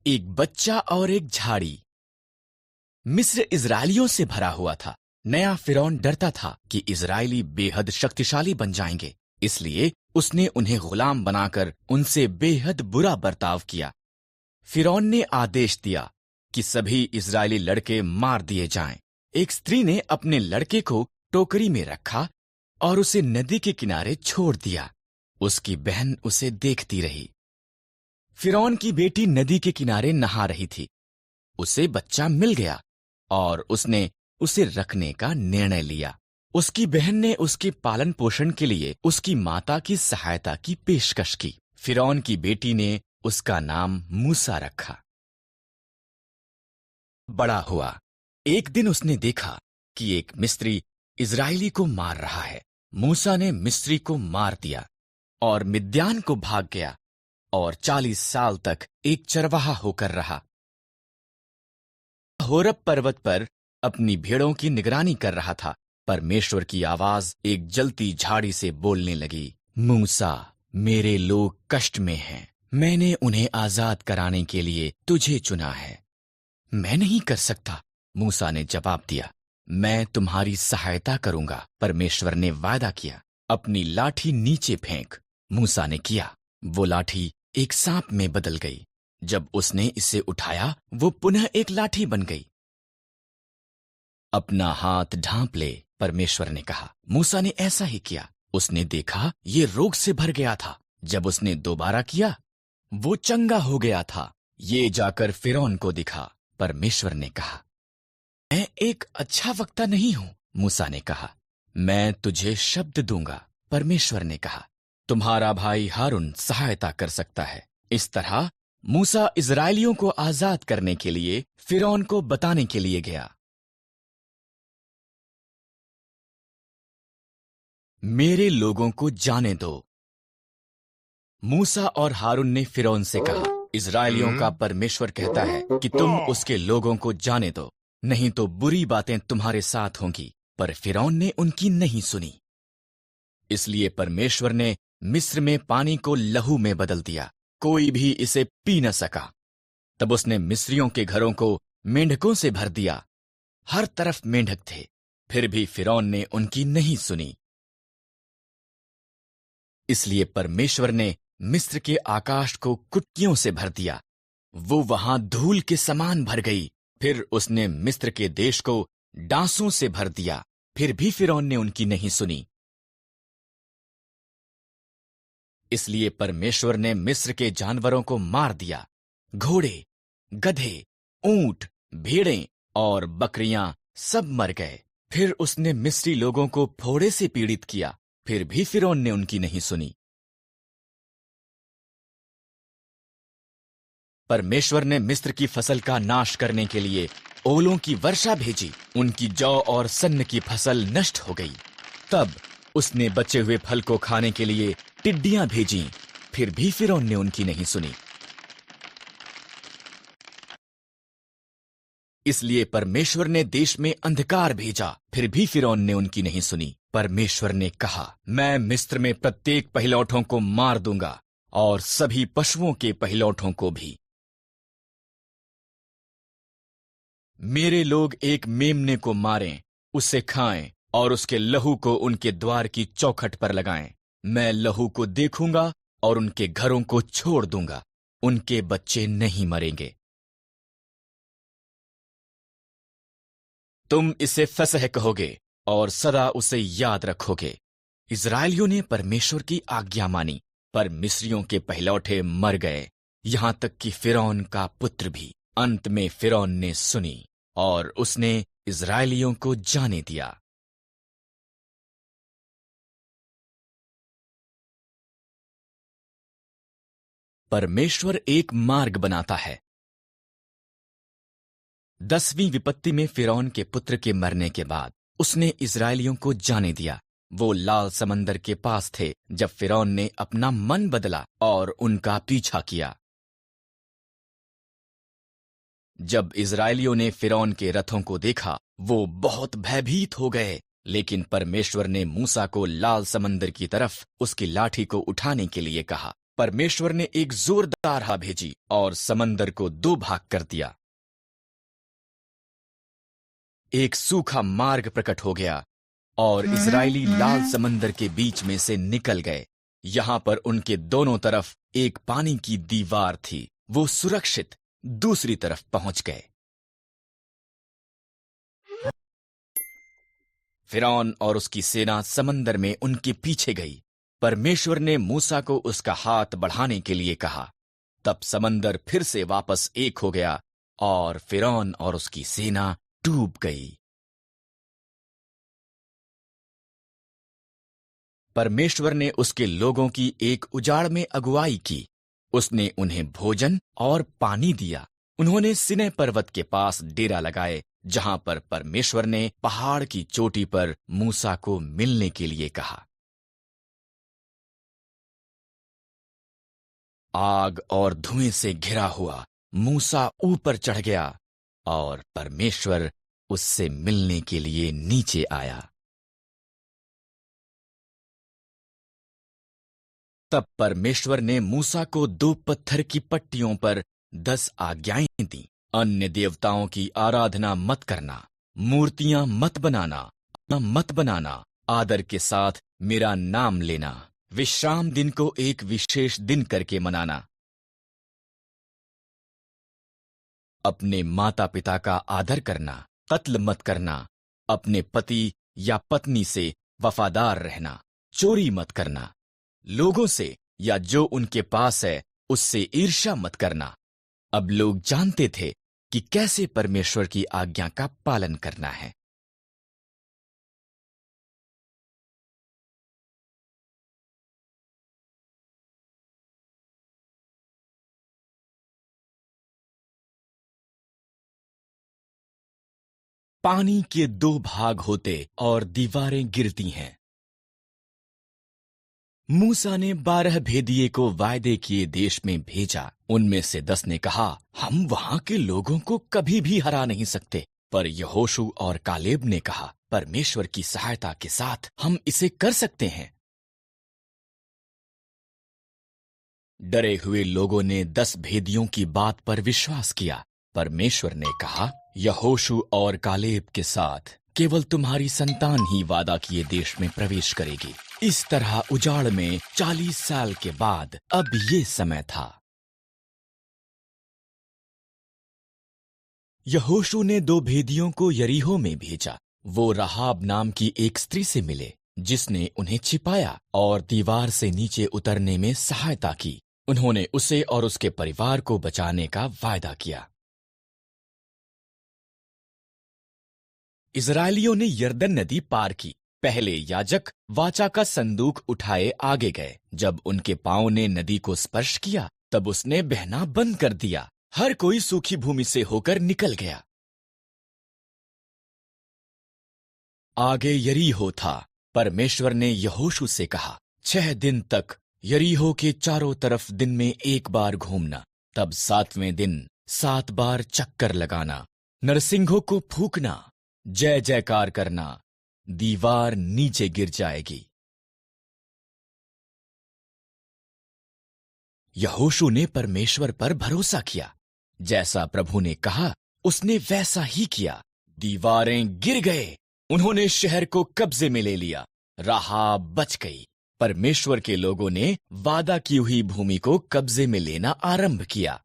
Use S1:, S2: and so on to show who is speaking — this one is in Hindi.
S1: एक बच्चा और एक झाड़ी। मिस्र इजरायलियों से भरा हुआ था। नया फिरौन डरता था कि इजरायली बेहद शक्तिशाली बन जाएंगे, इसलिए उसने उन्हें गुलाम बनाकर उनसे बेहद बुरा बर्ताव किया। फिरौन ने आदेश दिया कि सभी इजरायली लड़के मार दिए जाएं। एक स्त्री ने अपने लड़के को टोकरी में रखा और उसे नदी के किनारे छोड़ दिया। उसकी बहन उसे देखती रही। फिरौन की बेटी नदी के किनारे नहा रही थी। उसे बच्चा मिल गया और उसने उसे रखने का निर्णय लिया। उसकी बहन ने उसके पालन पोषण के लिए उसकी माता की सहायता की पेशकश की। फिरौन की बेटी ने उसका नाम मूसा रखा। बड़ा हुआ। एक दिन उसने देखा कि एक मिस्री इजरायली को मार रहा है। मूसा ने मिस्री को मार दिया और मिद्यान को भाग गया और 40 साल तक एक चरवाहा होकर रहा। होरब पर्वत पर अपनी भेड़ों की निगरानी कर रहा था। परमेश्वर की आवाज एक जलती झाड़ी से बोलने लगी, मूसा, मेरे लोग कष्ट में हैं। मैंने उन्हें आजाद कराने के लिए तुझे चुना है। मैं नहीं कर सकता, मूसा ने जवाब दिया। मैं तुम्हारी सहायता करूंगा, परमेश्वर ने वादा किया। अपनी लाठी नीचे फेंक। मूसा ने किया। वो लाठी एक सांप में बदल गई। जब उसने इसे उठाया, वो पुनः एक लाठी बन गई। अपना हाथ ढांप ले, परमेश्वर ने कहा। मूसा ने ऐसा ही किया। उसने देखा ये रोग से भर गया था। जब उसने दोबारा किया, वो चंगा हो गया था। ये जाकर फिरौन को दिखा। परमेश्वर ने कहा, मैं एक अच्छा वक्ता नहीं हूं। मूसा ने कहा, मैं तुझे शब्द दूंगा। परमेश्वर ने कहा, तुम्हारा भाई हारून सहायता कर सकता है। इस तरह मूसा इजरायलियों को आजाद करने के लिए फिरौन को बताने के लिए गया। मेरे लोगों को जाने दो। मूसा और हारून ने फिरौन से कहा, इजरायलियों का परमेश्वर कहता है कि तुम उसके लोगों को जाने दो, नहीं तो बुरी बातें तुम्हारे साथ होंगी। पर फिरौन ने उनकी नहीं सुनी। इसलिए परमेश्वर ने मिस्र में पानी को लहू में बदल दिया। कोई भी इसे पी न सका। तब उसने मिस्रियों के घरों को मेंढकों से भर दिया। हर तरफ मेंढक थे। फिर भी फिरौन ने उनकी नहीं सुनी। इसलिए परमेश्वर ने मिस्र के आकाश को कुटकियों से भर दिया। वो वहां धूल के समान भर गई। फिर उसने मिस्र के देश को डांसों से भर दिया। फिर भी फिरौन ने उनकी नहीं सुनी। इसलिए परमेश्वर ने मिस्र के जानवरों को मार दिया। घोड़े, गधे, ऊंट, भेड़ें और बकरियां सब मर गए। फिर उसने मिस्री लोगों को फोड़े से पीड़ित किया। फिर भी फिरौन ने उनकी नहीं सुनी। परमेश्वर ने मिस्र की फसल का नाश करने के लिए ओलों की वर्षा भेजी। उनकी जौ और सन्न की फसल नष्ट हो गई। तब उसने बचे हुए फल को खाने के लिए टिड्डियां भेजीं। फिर भी फिरौन ने उनकी नहीं सुनी। इसलिए परमेश्वर ने देश में अंधकार भेजा। फिर भी फिरौन ने उनकी नहीं सुनी। परमेश्वर ने कहा, मैं मिस्र में प्रत्येक पहिलौठों को मार दूंगा और सभी पशुओं के पहिलौठों को भी। मेरे लोग एक मेमने को मारें, उसे खाएं और उसके लहू को उनके द्वार की चौखट पर लगाएं। मैं लहू को देखूंगा और उनके घरों को छोड़ दूंगा। उनके बच्चे नहीं मरेंगे। तुम इसे फसह कहोगे और सदा उसे याद रखोगे। इजरायलियों ने परमेश्वर की आज्ञा मानी, पर मिस्रियों के पहिलौठे मर गए, यहां तक कि फिरौन का पुत्र भी। अंत में फिरौन ने सुनी और उसने इजरायलियों को जाने दिया। परमेश्वर एक मार्ग बनाता है। 10वीं विपत्ति में फिरौन के पुत्र के मरने के बाद उसने इजरायलियों को जाने दिया। वो लाल समंदर के पास थे जब फिरौन ने अपना मन बदला और उनका पीछा किया। जब इजरायलियों ने फिरौन के रथों को देखा, वो बहुत भयभीत हो गए। लेकिन परमेश्वर ने मूसा को लाल समंदर की तरफ उसकी लाठी को उठाने के लिए कहा। परमेश्वर ने एक जोरदार हवा भेजी और समंदर को दो भाग कर दिया। एक सूखा मार्ग प्रकट हो गया और इजरायली लाल समंदर के बीच में से निकल गए। यहां पर उनके दोनों तरफ एक पानी की दीवार थी। वो सुरक्षित दूसरी तरफ पहुंच गए। फिरौन और उसकी सेना समंदर में उनके पीछे गई। परमेश्वर ने मूसा को उसका हाथ बढ़ाने के लिए कहा। तब समंदर फिर से वापस एक हो गया और फिरौन और उसकी सेना डूब गई। परमेश्वर ने उसके लोगों की एक उजाड़ में अगुवाई की। उसने उन्हें भोजन और पानी दिया। उन्होंने सिनै पर्वत के पास डेरा लगाए, जहां पर परमेश्वर ने पहाड़ की चोटी पर मूसा को मिलने के लिए कहा। आग और धुएं से घिरा हुआ मूसा ऊपर चढ़ गया और परमेश्वर उससे मिलने के लिए नीचे आया। तब परमेश्वर ने मूसा को 2 पत्थर की पट्टियों पर 10 आज्ञाएं दी। अन्य देवताओं की आराधना मत करना, मूर्तियां मत बनाना, आदर के साथ मेरा नाम लेना, विश्राम दिन को एक विशेष दिन करके मनाना, अपने माता पिता का आदर करना, कत्ल मत करना, अपने पति या पत्नी से वफादार रहना, चोरी मत करना, लोगों से या जो उनके पास है उससे ईर्ष्या मत करना। अब लोग जानते थे कि कैसे परमेश्वर की आज्ञा का पालन करना है। पानी के 2 भाग होते और दीवारें गिरती हैं। मूसा ने 12 भेदिए को वायदे किए देश में भेजा। उनमें से 10 ने कहा, हम वहां के लोगों को कभी भी हरा नहीं सकते। पर यहोशू और कालेब ने कहा, परमेश्वर की सहायता के साथ हम इसे कर सकते हैं। डरे हुए लोगों ने 10 भेदियों की बात पर विश्वास किया। परमेश्वर ने कहा, यहोशू और कालेब के साथ केवल तुम्हारी संतान ही वादा किए देश में प्रवेश करेगी। इस तरह उजाड़ में 40 साल के बाद अब ये समय था। यहोशू ने 2 भेदियों को यरीहो में भेजा। वो राहाब नाम की एक स्त्री से मिले, जिसने उन्हें छिपाया और दीवार से नीचे उतरने में सहायता की। उन्होंने उसे और उसके परिवार को बचाने का वायदा किया। इजरायलियों ने यरदन नदी पार की। पहले याजक वाचा का संदूक उठाए आगे गए। जब उनके पांव ने नदी को स्पर्श किया, तब उसने बहना बंद कर दिया। हर कोई सूखी भूमि से होकर निकल गया। आगे यरीहो था। परमेश्वर ने यहोशू से कहा, 6 दिन तक यरीहो के चारों तरफ दिन में 1 बार घूमना। तब 7वें दिन 7 बार चक्कर लगाना, नरसिंहों को फूंकना, जय जयकार करना। दीवार नीचे गिर जाएगी। यहोशू ने परमेश्वर पर भरोसा किया। जैसा प्रभु ने कहा, उसने वैसा ही किया। दीवारें गिर गए। उन्होंने शहर को कब्जे में ले लिया। राहाब बच गई। परमेश्वर के लोगों ने वादा की हुई भूमि को कब्जे में लेना आरंभ किया।